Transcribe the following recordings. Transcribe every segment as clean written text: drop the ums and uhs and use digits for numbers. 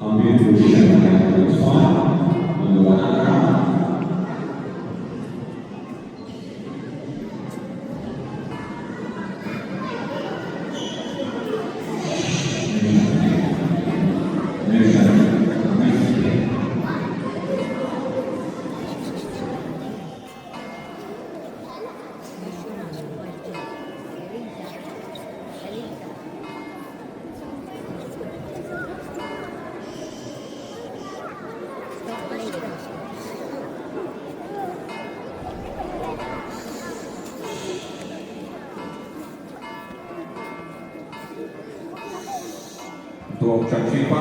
Ambient position is fine. On the one round. Untuk Changchipa.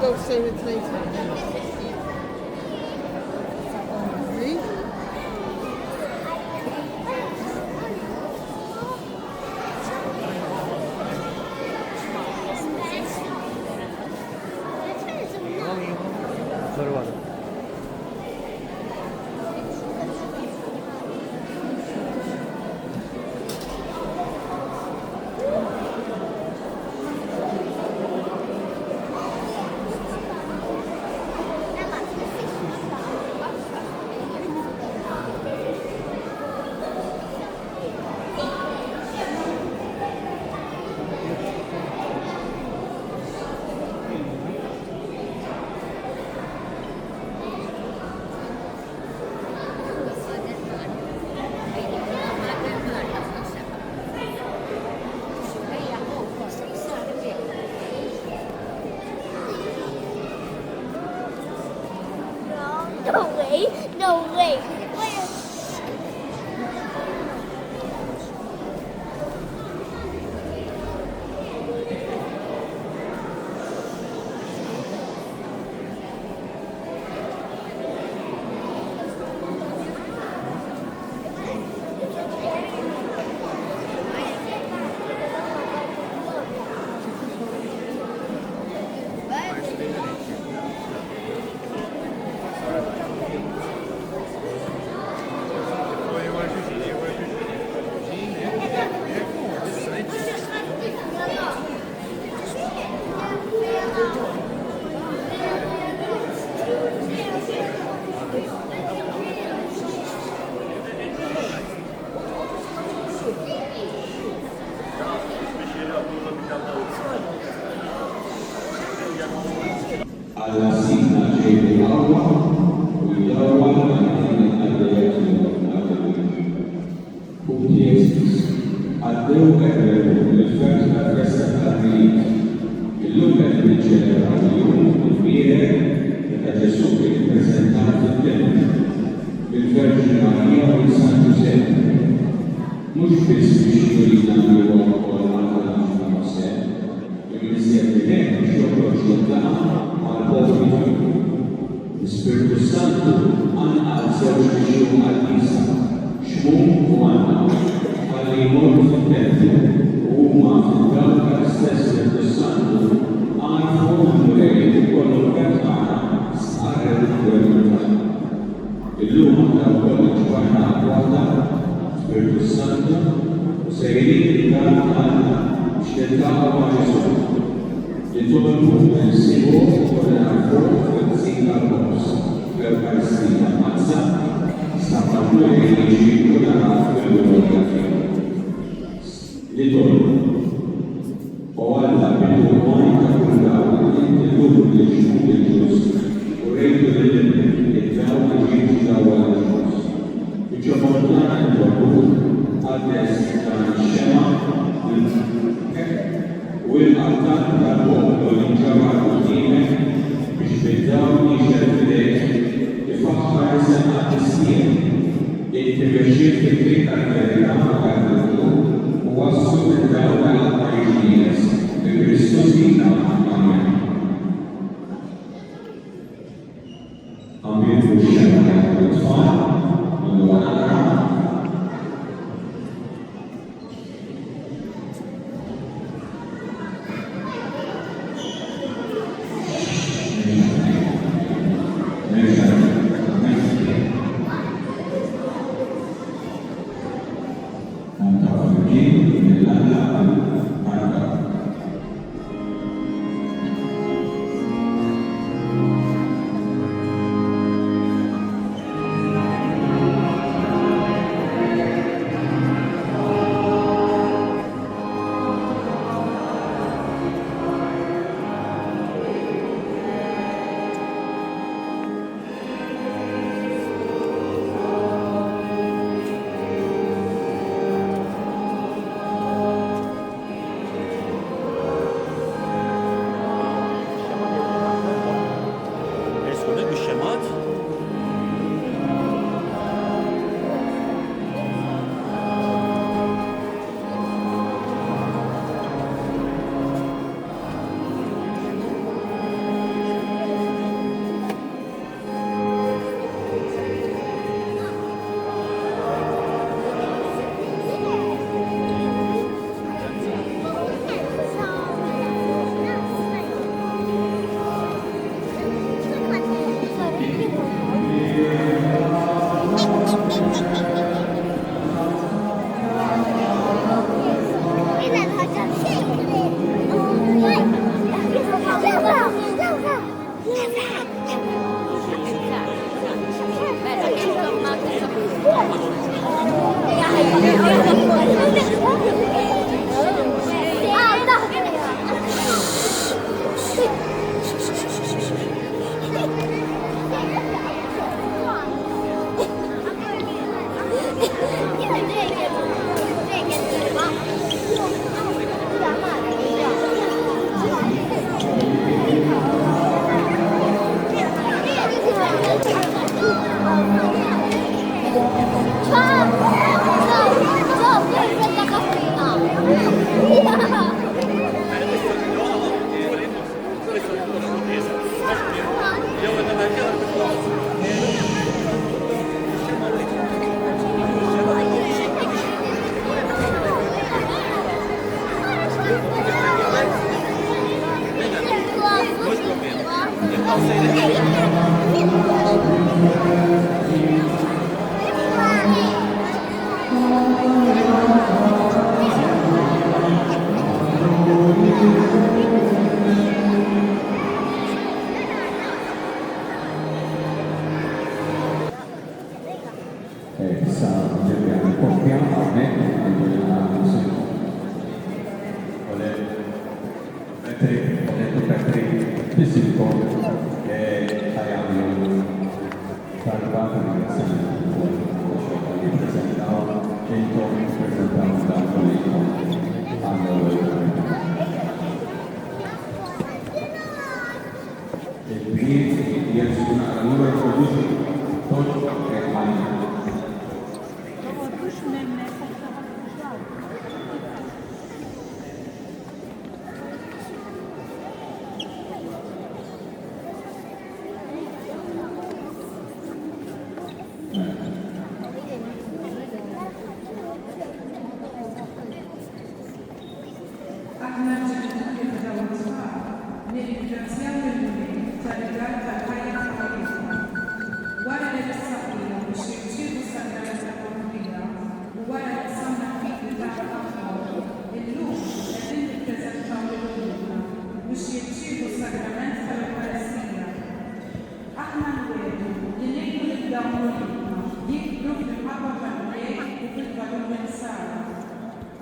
Go save it later. Read. बरोबर No way, no way. alla sigla di Aula, with Aula and Adeu l'effetto da questa il Luca dice il viene da Gesù che è presentato in te, il Vergine Maria e il San Giuseppe. Muy specifici da noi con l'altra di sé, che sia evidente, ciò che al popolo. Il Spirito Santo ha servito all'Isa, Shmum Juana, alle molti tempi, uma dalla stessa del Santo, a fondere quello che fa stare di verità. E l'uomo da quello che fa guarda, Spirito Santo, sei dalla scelta Gesù. E todo il mondo è sicuro vorrà forse Singapore per farsi la mazza, sta parlando di circolare per l'Unione. Di torno, o alla Monica Condava, il gruppo del Gesù del Giusto, corretto delle e già un Gesù da Guadalupe. E ciò portare il popolo a destra, scema, والأركان تقوم بالجمع الديني باستخدام شرطين لفقر سنة السنين للتبشير فكرة الإعلام ووصف الدولة الأمريكية بكريستوس أمين الشرع والإطفاء والوعي Sta cercando un po' piano, Patrick fisico e Ayano salvato nel senso che presentava e il come presentava da collega e quindi di assumere la numero produce tutto e mani.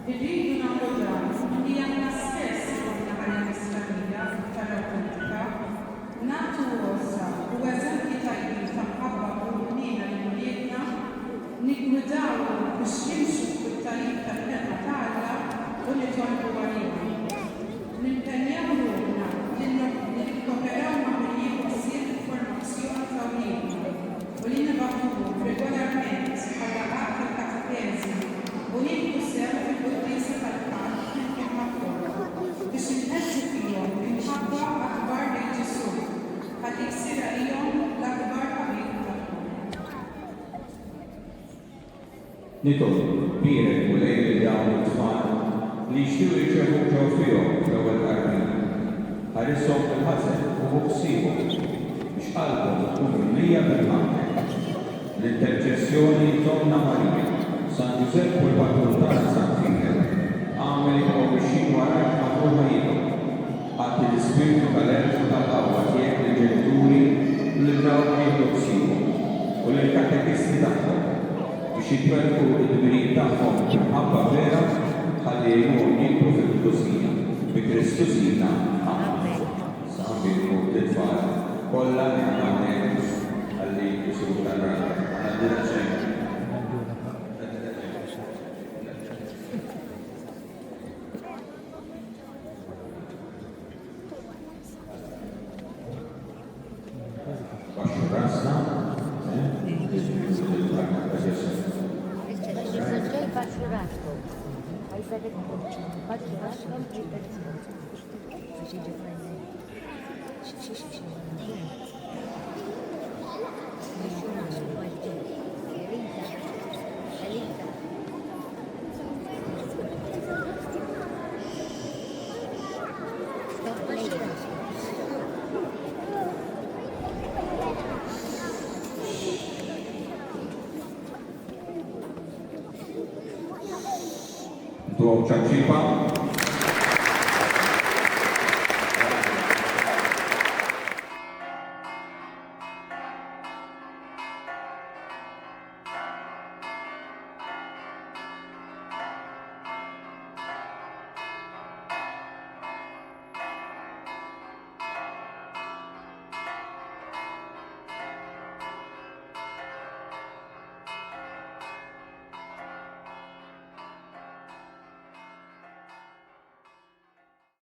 Irridu nappoġġaw li għandna stess għandna ħajja Islamija tal-politika, nagħtu għossa u eżempji tajbin ta' mħabba u l-bniena li mlietna, niggwidaw biex jimxu fit-tariq tal-kelma tagħna u nitolbu għalihom. Nimpenjaw ruħna li nikkoperaw ma' min jieħu ssir informazzjoni ta' u li nibagħtuhom regolarment bħala qatt tal-katechesi u jieħdu sew fil-quddiesa tal-Paċ flimkien magħhom biex inħeġġu fihom minħabba aħbar lejn Ġesù ħalli jsir għalihom l-akbar ħabib tagħhom. Nitolbu kbirek u lejli dawn it-tfal li jixtiequ jirċevu ġew fihom l-ewwel qarnin. Ħarishom bil-ħaseb u ħsiebhom biex qalbhom ikun mimlija bil-ħaqq. L-interċessjoni donna Marija, San Giuseppe u l-Patur tagħna San Fidel, għamel biex warajk magħhom ħajjithom. Ħadd l-ispirtu tal-erġu tal-qawwa tiegħek lill-ġenituri li ġew jieħdu ħsiebhom u lill-katekisti tagħhom biex jitwelqu d-dmirijiet tagħhom b'ħabba vera ħalli jgħinuhom jikbru fil-Klusija bi Kristu Sina. Amen. Sabiħu t-tfal kollha li għamel ħalli jisiru tal-rana. Għandina ċejn. Baxxu rasna, tu ċaċċipa.